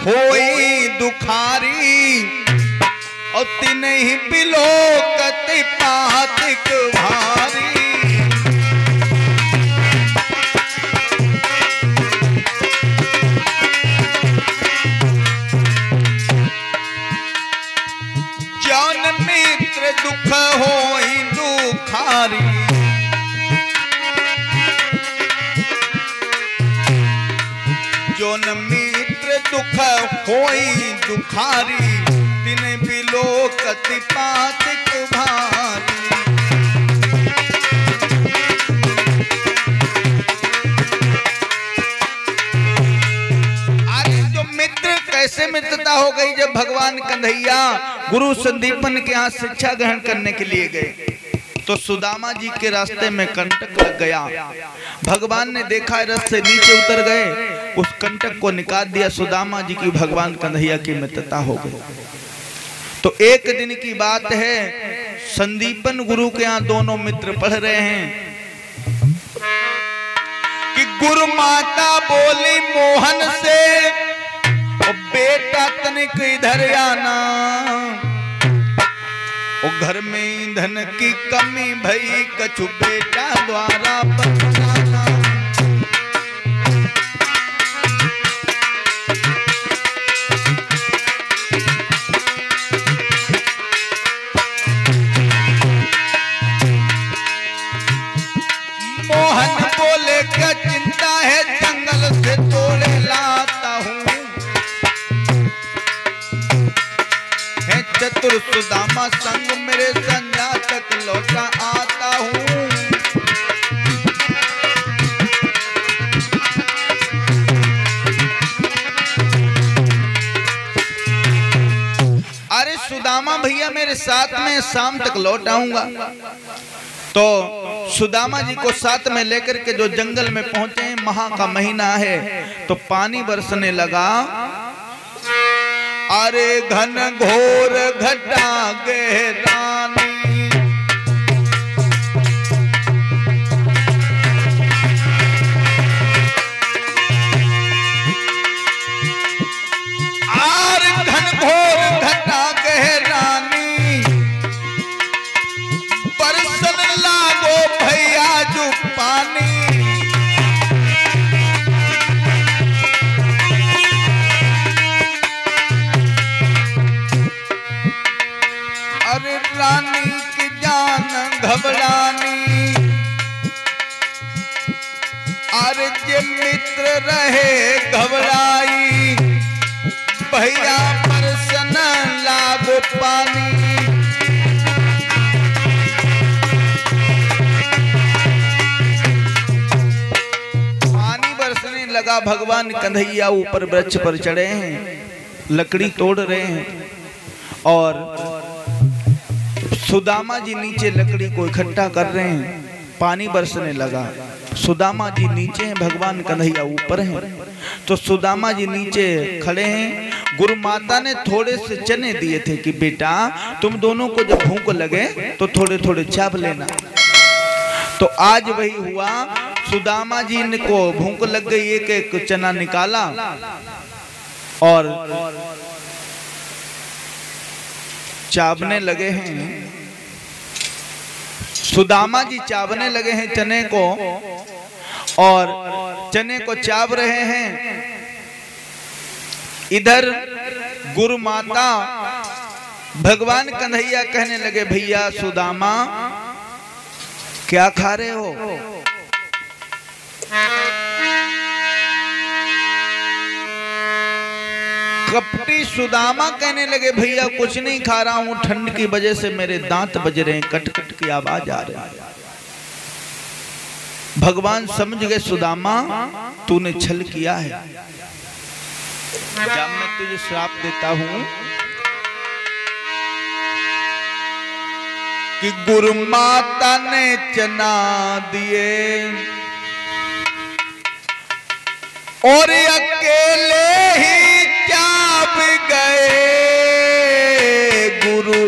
होई दुखारी और तिन्हीं बिलोकत पातिक भारी। जौन मित्र दुख होई दुखारी जौन मित्र दुख होई दुखारी तिन्हीं बिलोकत पातिक भारी। अरे जो मित्र कैसे मित्रता हो गई जब भगवान कन्हैया गुरु संदीपन के यहाँ शिक्षा ग्रहण करने के लिए गए तो सुदामा जी के रास्ते में कंटक लग गया। भगवान ने देखा रथ से नीचे उतर गए, उस कंटक को निकाल दिया। सुदामा जी की भगवान कन्हैया की मित्रता हो गई। तो एक दिन की बात है, संदीपन गुरु के यहाँ दोनों मित्र पढ़ रहे हैं कि गुरु माता बोली मोहन से, बेटा तनिक इधर आना, और घर में ईंधन की कमी भई कछु बेटा द्वारा बनाना। मोहन बोले क्या चिंता है, जंगल से तोड़े लाता हूँ। चतुर सुदामा संग मेरे संध्या तक लौटा आता हूँ। अरे सुदामा भैया मेरे साथ में शाम तक लौट आऊंगा। तो सुदामा जी को साथ में लेकर के जो जंगल में पहुंचे, माह का महीना है तो पानी बरसने लगा। अरे घन घोर घटा गहरानी, आर घन घोर घटा गहरानी, बरसन लागो भैया जो पानी। रानी की जान घबरानी, अरे जे मित्र रहे घबराई, भैया बरसन लागो पानी। पानी बरसने लगा। भगवान कन्हैया ऊपर वृक्ष पर चढ़े हैं, लकड़ी तोड़ रहे हैं और सुदामा जी नीचे लकड़ी को इकट्ठा कर रहे हैं। पानी बरसने लगा। सुदामा जी नीचे हैं, भगवान कन्हैया ऊपर हैं। तो सुदामा जी नीचे खड़े हैं। गुरु माता ने थोड़े से चने दिए थे कि बेटा तुम दोनों को जब भूख लगे तो थोड़े थोड़े चाप लेना। तो आज वही हुआ। सुदामा जी को भूख लग गई, एक एक चना निकाला और चावने लगे हैं। सुदामा जी चावने लगे हैं चने को और चने को चाव रहे हैं। इधर गुरु माता भगवान कन्हैया कहने लगे, भैया सुदामा क्या खा रहे हो? कपटी सुदामा कहने लगे, भैया कुछ नहीं खा रहा हूं, ठंड की वजह से मेरे दांत बज रहे हैं, कट कट की आवाज आ रही है। भगवान समझ गए, सुदामा तूने छल किया है, जब मैं तुझे श्राप देता हूं कि गुरु माता ने चना दिए और अकेले ही चाप गए। गुरु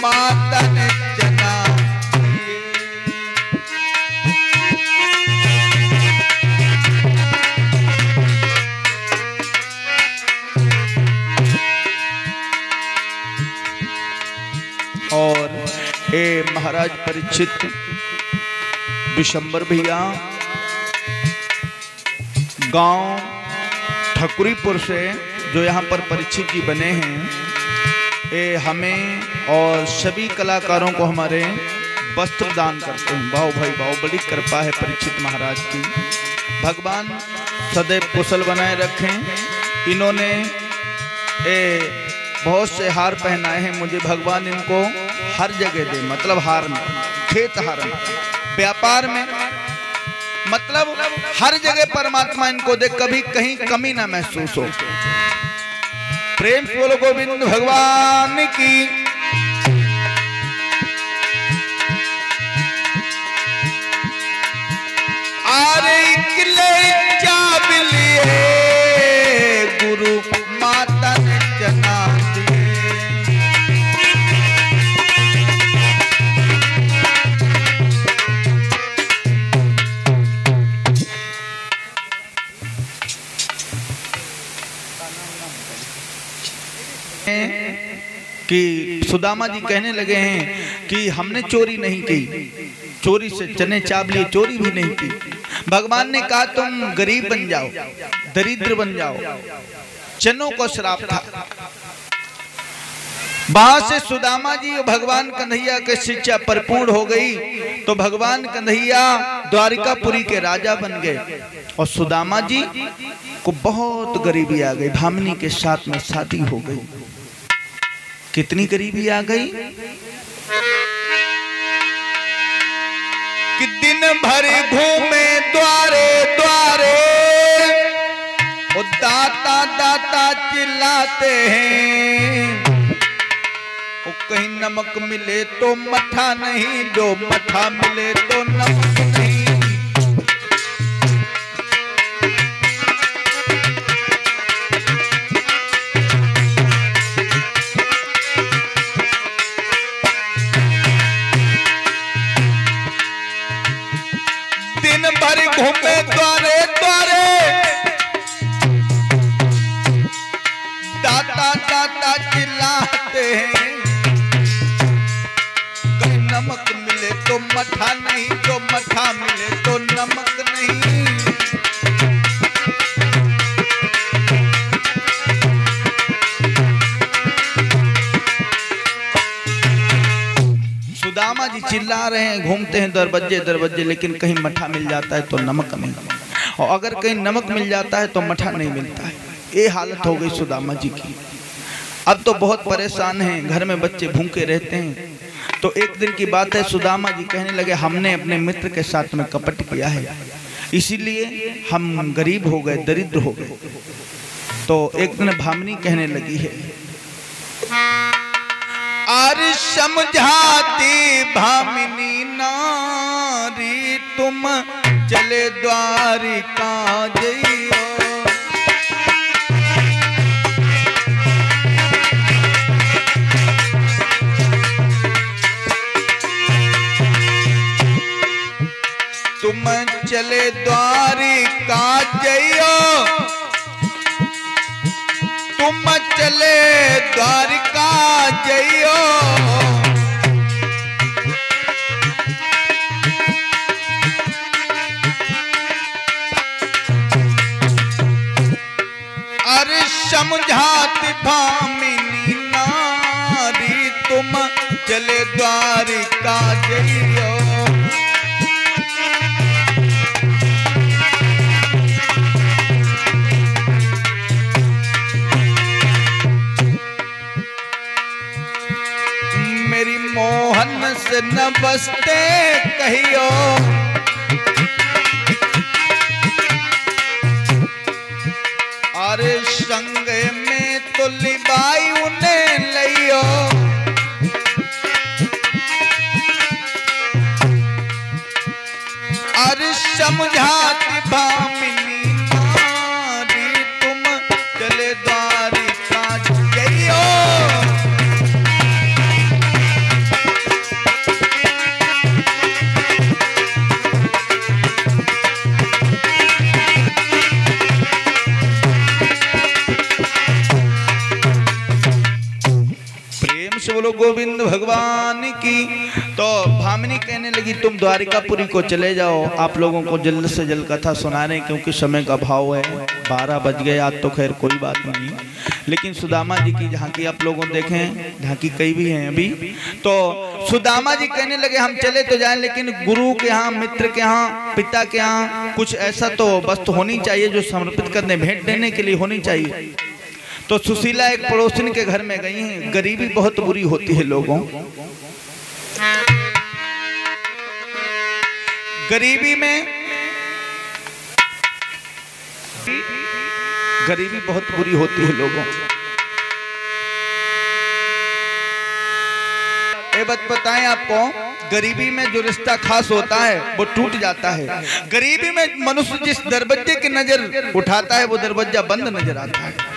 माता ने चना दिए। महाराज परीक्षित विशंबर भैया गांव ठकुरीपुर से जो यहाँ पर परीक्षित जी बने हैं, ये हमें और सभी कलाकारों को हमारे वस्त्र दान करते हैं। भाव भाई भाव, बड़ी कृपा है परीक्षित महाराज की। भगवान सदैव कुशल बनाए रखें। इन्होंने बहुत से हार पहनाए हैं मुझे, भगवान इनको हर जगह दे, मतलब हार में, खेत हार में, व्यापार में, मतलब हर जगह परमात्मा इनको दे, कभी कहीं कमी ना महसूस हो। प्रेम से बोलो गोविंद भगवान की। आरे किले चाबलिए गुरु माता ने जना दिए। कि सुदामा जी कहने लगे हैं कि हमने चोरी नहीं की, चोरी से चने चाप लिए, चोरी भी नहीं की। भगवान ने कहा तुम गरीब बन जाओ, दरिद्र बन जाओ, चनों को श्राप था। वहां से सुदामा जी और भगवान कन्हैया की शिक्षा परिपूर्ण हो गई, तो भगवान कन्हैया द्वारिकापुरी के राजा बन गए और सुदामा जी को बहुत गरीबी आ गई। भामिनी के साथ में शादी हो गई। कितनी गरीबी आ गई कि दिन भर घूमे द्वारे द्वारे, वो दाता दाता चिल्लाते हैं। वो कहीं नमक मिले तो मठा नहीं, जो मठा मिले तो नमक नहीं। दिन भर घूमे द्वारे द्वारे, दाता दाता चिल्लाते हैं। कहीं नमक मिले तो मठा नहीं, जो मठा मिले तो नमक नहीं। सुदामा जी चिल्ला रहे हैं, घूमते हैं दरबज्जे दरबज्जे, लेकिन कहीं मठा मिल जाता है तो नमक नहीं, और अगर कहीं नमक मिल जाता है तो मठा नहीं मिलता है। ये हालत हो गई सुदामा जी की। अब तो बहुत परेशान हैं, घर में बच्चे भूखे रहते हैं। तो एक दिन की बात है, सुदामा जी कहने लगे हमने अपने मित्र के साथ में कपट किया है, इसीलिए हम गरीब हो गए, दरिद्र हो गए। तो एक दिन भामिनी कहने लगी है, अरे समझाती भामिनी नारी, तुम चले द्वारिका जइयो। तुम चले द्वारिका जइयो, तुम चले द्वारिका जइयो। अरे समझात भामिनी नारी, तुम चले द्वारिका जइयो। मेरी मोहन से न बसते कहियो, अरे संग में तो लिबाई उन्हें लियो। अरे समझाती भामिनी नारी, तुम चले द्वारिका जइयो। गोविंद भगवान की। तो भामिनी कहने लगी तुम द्वारिकापुरी को चले जाओ, आप लोगों को जल्द से जल्द कथा सुना रहे क्योंकि समय का अभाव है, 12 बज गए आज। तो खैर कोई बात नहीं, लेकिन सुदामा जी की झांकी आप लोगों देखें, झांकी कई भी हैं अभी। तो सुदामा जी कहने लगे हम चले तो जाएं, लेकिन गुरु के यहाँ, मित्र के यहाँ, पिता के यहाँ कुछ ऐसा तो वस्तु होनी चाहिए जो समर्पित करने, भेंट देने के लिए होनी चाहिए। तो सुशीला एक पड़ोसिन के घर में गई हैं। गरीबी बहुत बुरी होती है लोगों, गरीबी बहुत बुरी होती है लोगों। ये बात बताएं आपको, गरीबी में जो रिश्ता खास होता है वो टूट जाता है। गरीबी में मनुष्य जिस दरवाजे की नजर उठाता है वो दरवाजा बंद नजर आता है।